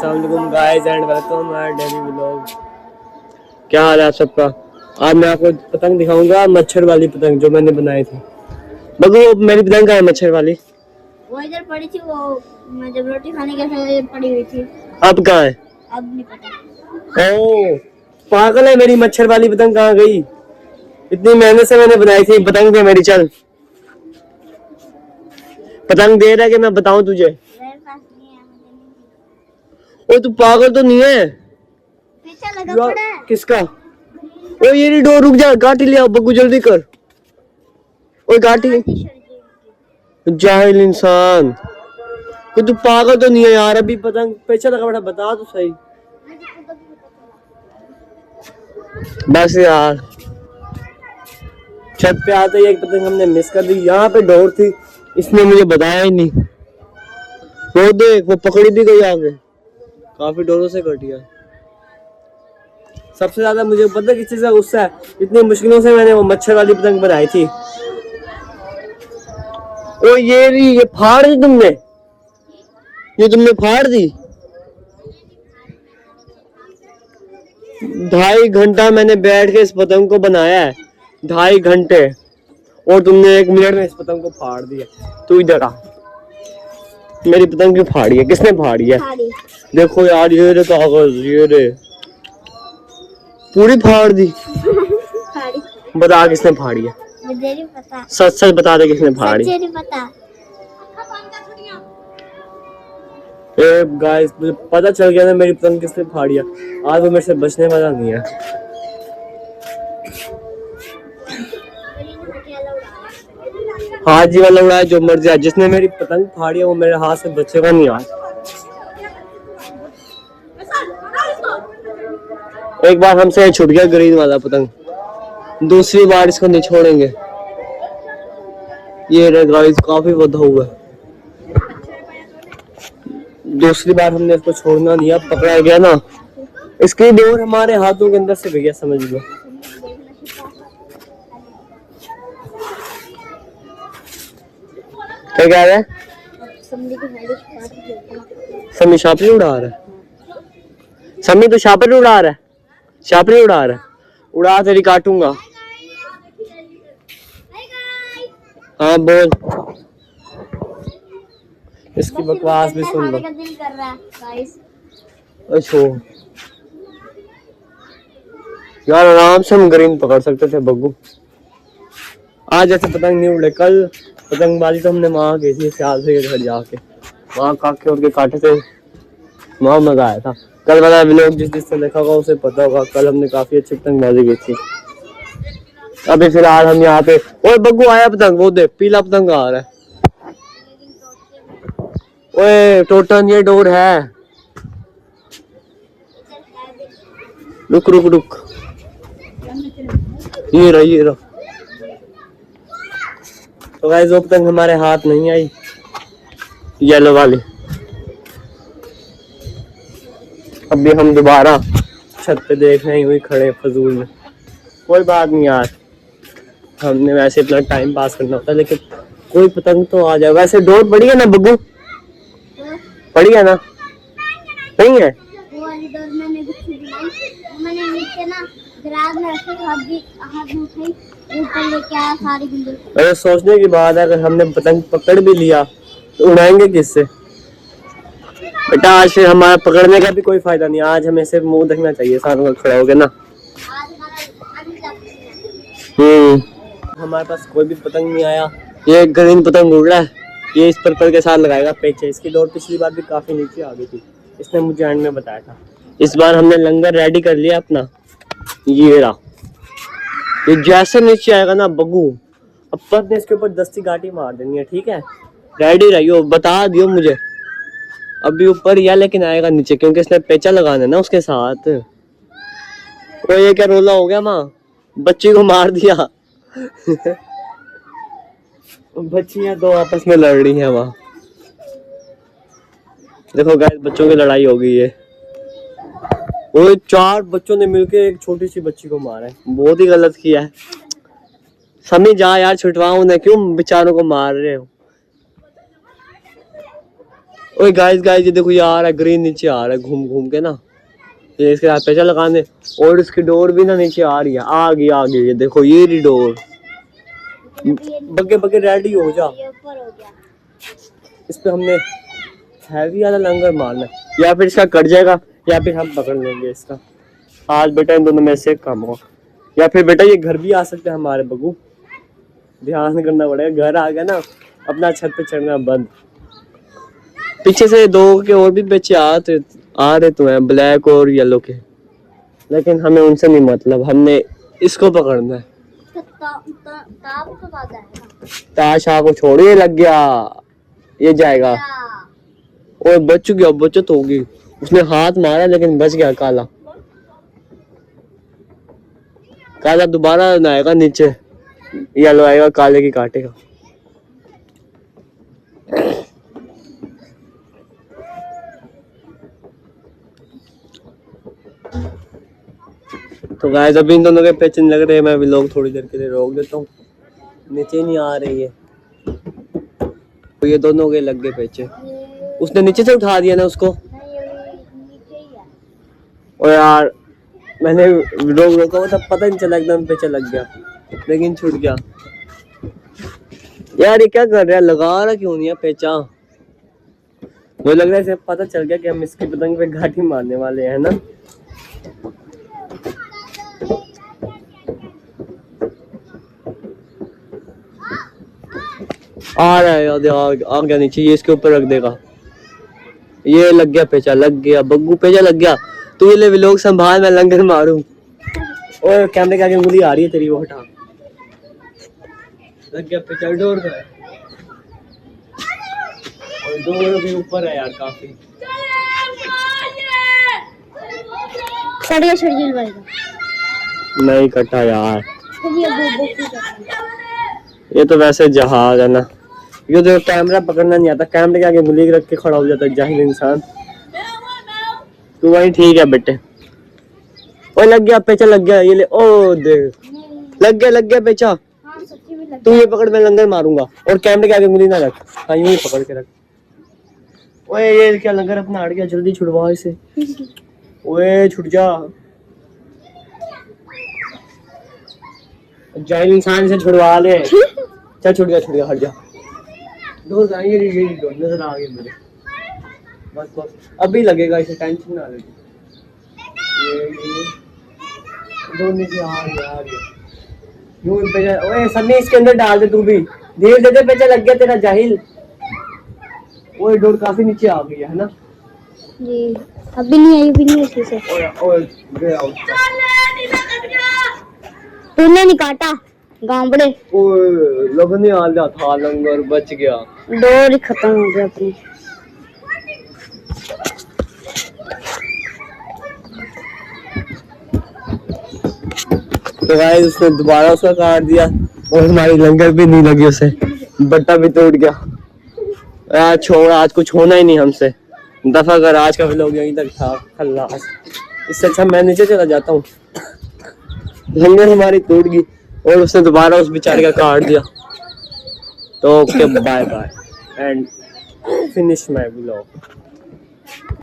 अस्सलामुअलैकुम guys and welcome my daily vlog. क्या हाल है आप सबका। आज मैं आपको पतंग दिखाऊंगा, मच्छर वाली पतंग जो मैंने बनाई थी। बगू मेरी पतंग कहाँ है मच्छर वाली? वो इधर पड़ी थी, वो मैं जब रोटी खाने के समय पड़ी हुई थी। अब कहाँ है? अब नहीं पता। ओ पागल है, मेरी मच्छर वाली पतंग कहाँ गई? इतनी मेहनत से मैंने बनाई थी पतंग पे मेरी। चल पतंग दे रहा है कि मैं बताऊं तुझे? मेरे पास नहीं है, मुझे नहीं। ओ तू पागल तो नहीं है? पीछे लगा पड़ा है। किसका? ओ ये नहीं, डोर रुक जा, गाठी ले आओ बग्गू जल्दी कर। ओ गाठी, जाहिल इंसान। कोई तू पागल तो नहीं है यार? अभी पतंग पीछे लगा बैठा, बता तो सही। बस यार, छत पे आते ही एक पतंग हमने मिस कर दी। यहाँ पे डोर थी, इसने मुझे बताया ही नहीं। वो देख, वो पकड़ी भी गई आगे, काफी डोरों से कटी है। सबसे ज्यादा मुझे पता किस चीज का गुस्सा है, इतनी मुश्किलों से मैंने वो मच्छर वाली पतंग बनाई थी। ओ ये फाड़ दी तुमने, ये तुमने फाड़ दी। 2.5 घंटा मैंने बैठ के इस पतंग को बनाया है, 2.5 घंटे, और तुमने 1 मिनट में इस पतंग को फाड़ दिया। तू इधर आ, मेरी पतंग क्यों फाड़ी है? किसने फाड़ी है? देखो यार, ये रे कागज, ये रे पूरी फाड़ दी। बता किसने फाड़ी है? मुझे नहीं पता। सच सच बता दे किसने फाड़ी। मुझे नहीं पता। गाइस मुझे पता चल गया ना मेरी पतंग किसने फाड़ी है। आज वो मेरे से बचने वाला नहीं है। हाथ जी वाला उड़ाया जो मर्जी है, जिसने मेरी पतंग फाड़ी है वो मेरे हाथ से बचेगा नहीं आज। एक बार हमसे छूट गया ग्रीन वाला पतंग, दूसरी बार इसको नहीं छोड़ेंगे। ये रे गाइस, काफी बधा हुआ है। दूसरी बार हमने इसको छोड़ना नहीं है, पकड़ा गया ना, इसकी डोर हमारे हाथों के अंदर से गई है, समझ लो। क्या कह रहा है? समी शापरी उड़ा रहा है। समी तो शापरी उड़ा रहा है, शापरी उड़ा रहा है। उड़ा तेरी काटूंगा। हाँ बोल, इसकी बकवास भी सुन लो। अच्छा यार, आराम से हम ग्रीन पकड़ सकते थे बग्गू। आज ऐसे पतंग नहीं उड़े। कल पतंगबाजी तो हमने वहां की थी, सियाल से घर जाके वहां काके उड़ के काटे थे, वहां मजा आया था। कल वाला व्लॉग जिसने देखा होगा उसे पता होगा, कल हमने काफी अच्छी पतंगबाजी की थी। अभी फिलहाल हम यहाँ पे, ओए बग्गू आया पतंग, वो देख पीला पतंग आ रहा है। ओए टोटन, ये डोर है। रुक रुक रुक, ये रहा ये रहा। तो गाइस वो पतंग हमारे हाथ नहीं आई, येलो वाली। अभी हम दोबारा छत पे देख रहे हैं, वही खड़े फजूल में। कोई बात नहीं यार, हमने वैसे अपना टाइम पास करना होता है, लेकिन कोई पतंग तो आ जाए। वैसे डोर पड़ी है ना बग्गू? पड़ी है ना? नहीं है? अरे सोचने की बात है, अगर हमने पतंग पकड़ भी लिया तो उड़ाएंगे किससे बेटा? आज फिर हमारा पकड़ने का भी कोई फायदा नहीं। आज हमें सिर्फ मुंह देखना चाहिए, साथ खड़े हो गए ना। हमारे पास कोई भी पतंग नहीं आया। ये ग्रीन पतंग उड़ रहा है, ये इस पर्पल के साथ लगाएगा पीछे। इसकी डोर पिछली बार भी काफी नीचे आ गई थी, इसने मुझे एंड में बताया था। इस बार हमने लंगर रेडी कर लिया अपना, ये रहा। ये जैसे नीचे आएगा ना बग्गू, अपन ने इसके ऊपर 10 गाठी मार देनी है, ठीक है? रेडी रहियो, बता दियो मुझे। अभी ऊपर या लेकिन आएगा नीचे, क्योंकि इसने पेचा लगाना है ना उसके साथ। तो ये क्या रोला हो गया माँ? बच्ची को मार दिया। बच्चियां दो आपस में लड़ रही हैं वहां। देखो गाइस, बच्चों की लड़ाई हो गई है। वो 4 बच्चों ने मिलकर एक छोटी सी बच्ची को मारा है, बहुत ही गलत किया है। समी जा यार, छुटवाओ उन्हें, क्यों बेचारों को मार रहे हो? ओए गाइस गाइस ये देखो, ये आ रहा है ग्रीन, नीचे आ रहा है घूम घूम के ना। ये इसके साथ पेचा लगाने, और इसकी डोर भी ना नीचे आ रही है। आ गई ये देखो, ये रही डोर। बगे बगे रेडी हो जा। ये ऊपर हो गया। इस पे हमने हैवी वाला लंगर मारना है, या फिर इसका कट जाएगा या फिर हम पकड़ लेंगे इसका। आज बेटा इन दोनों में से एक काम होगा, या फिर बेटा ये घर भी आ सकते हैं हमारे बगू। ध्यान करना पड़ेगा, घर आ गया ना अपना छत पे चढ़ना बंद। पीछे से दो के और भी बच्चे आ रहे तो हैं, ब्लैक और येलो के, लेकिन हमें उनसे नहीं मतलब, हमने इसको पकड़ना है। ताप को बात है ना। ताशा को छोड़, ये लग गया, ये जाएगा। और बच गया, बचत होगी। उसने हाथ मारा लेकिन बच गया। काला काला दोबारा ना आएगा नीचे, येलो आएगा, काले की काटेगा। तो गाइस अभी इन दोनों के पेचन लग रहे हैं, मैं व्लॉग थोड़ी देर के लिए रोक देता हूँ। नीचे नहीं आ रही है तो ये दोनों के लग गए पेचे। उसने नीचे से उठा दिया ना उसको। नहीं, ये नीचे ही है। और यार मैंने रोक रोका तब पता नहीं चला, एकदम पेचा लग गया लेकिन छूट गया। यार ये क्या कर रहा है, लगा रहा क्यों नहीं है पेचा। मुझे लग रहा है इसे पता चल गया कि हम इसकी पतंग पे घाटी मारने वाले हैं ना। आ रहा है, आ गया नीचे, ये इसके ऊपर रख देगा। ये लग गया पेचा, लग गया बग्गू, पेचा लग गया। तू ये ले व्लॉग संभाल, मैं लंगर मारूं। और कैमरे के आगे उंगली आ रही है तेरी, वो हटा। लग गया पेचा, डोर का है और डोर भी ऊपर है यार काफी। छड़िया भाई नहीं कटा यार, का। ये तो वैसे जहाज है ना। ये तो कैमरा पकड़ना नहीं आता, कैमरे के आगे उंगली रख के खड़ा हो जाता है जाहिल इंसान। तू वही ठीक है बेटे। ओ लग गया पेचा, लग गया, ये ले। ओ देख, लग गया पेचा। हाँ, सच्ची में लग तू ये पकड़, मैं लंगर मारूंगा। और कैमरे के आगे उंगली ना रख, हाँ यूं ही पकड़ के रख। ओए ये क्या लंगर अपना अड़ गया, जल्दी छुड़वा इसे। ओए छुट जा, जाहिल इंसान से छुड़वा ले। चल छुट गया, हट जा। डोर ये डोर नजर आ गई मुझे। बस अभी लगेगा, इसे टेंशन ना ले। ये डोर नीचे आ रही है। यूं पेचा, ओए सन्नी इसके अंदर डाल दे तू भी। धीरे दे, पेचा लग गया तेरा जाहिल। ओए डोर काफी नीचे आ गई है ना। जी, अभी नहीं अच्छे से। ओए गया। तूने नहीं काटा गांवड़े। ओए लगने आ जा था, लंगर बच गया। डोर ही खत्म हो गया अपनी। तो गाइस उसने दोबारा उसका काट दिया और हमारी लंगर भी नहीं लगी उसे, बट्टा भी टूट गया। यार छोड़, आज कुछ होना ही नहीं हमसे। दफा कर, आज का व्लॉग यहीं तक था। खल्लास, इससे अच्छा मैं नीचे चला जाता हूँ। लंगर हमारी टूट गई और उसने दोबारा उस बेचारे का काट दिया। तो okay, bye bye and finish my vlog.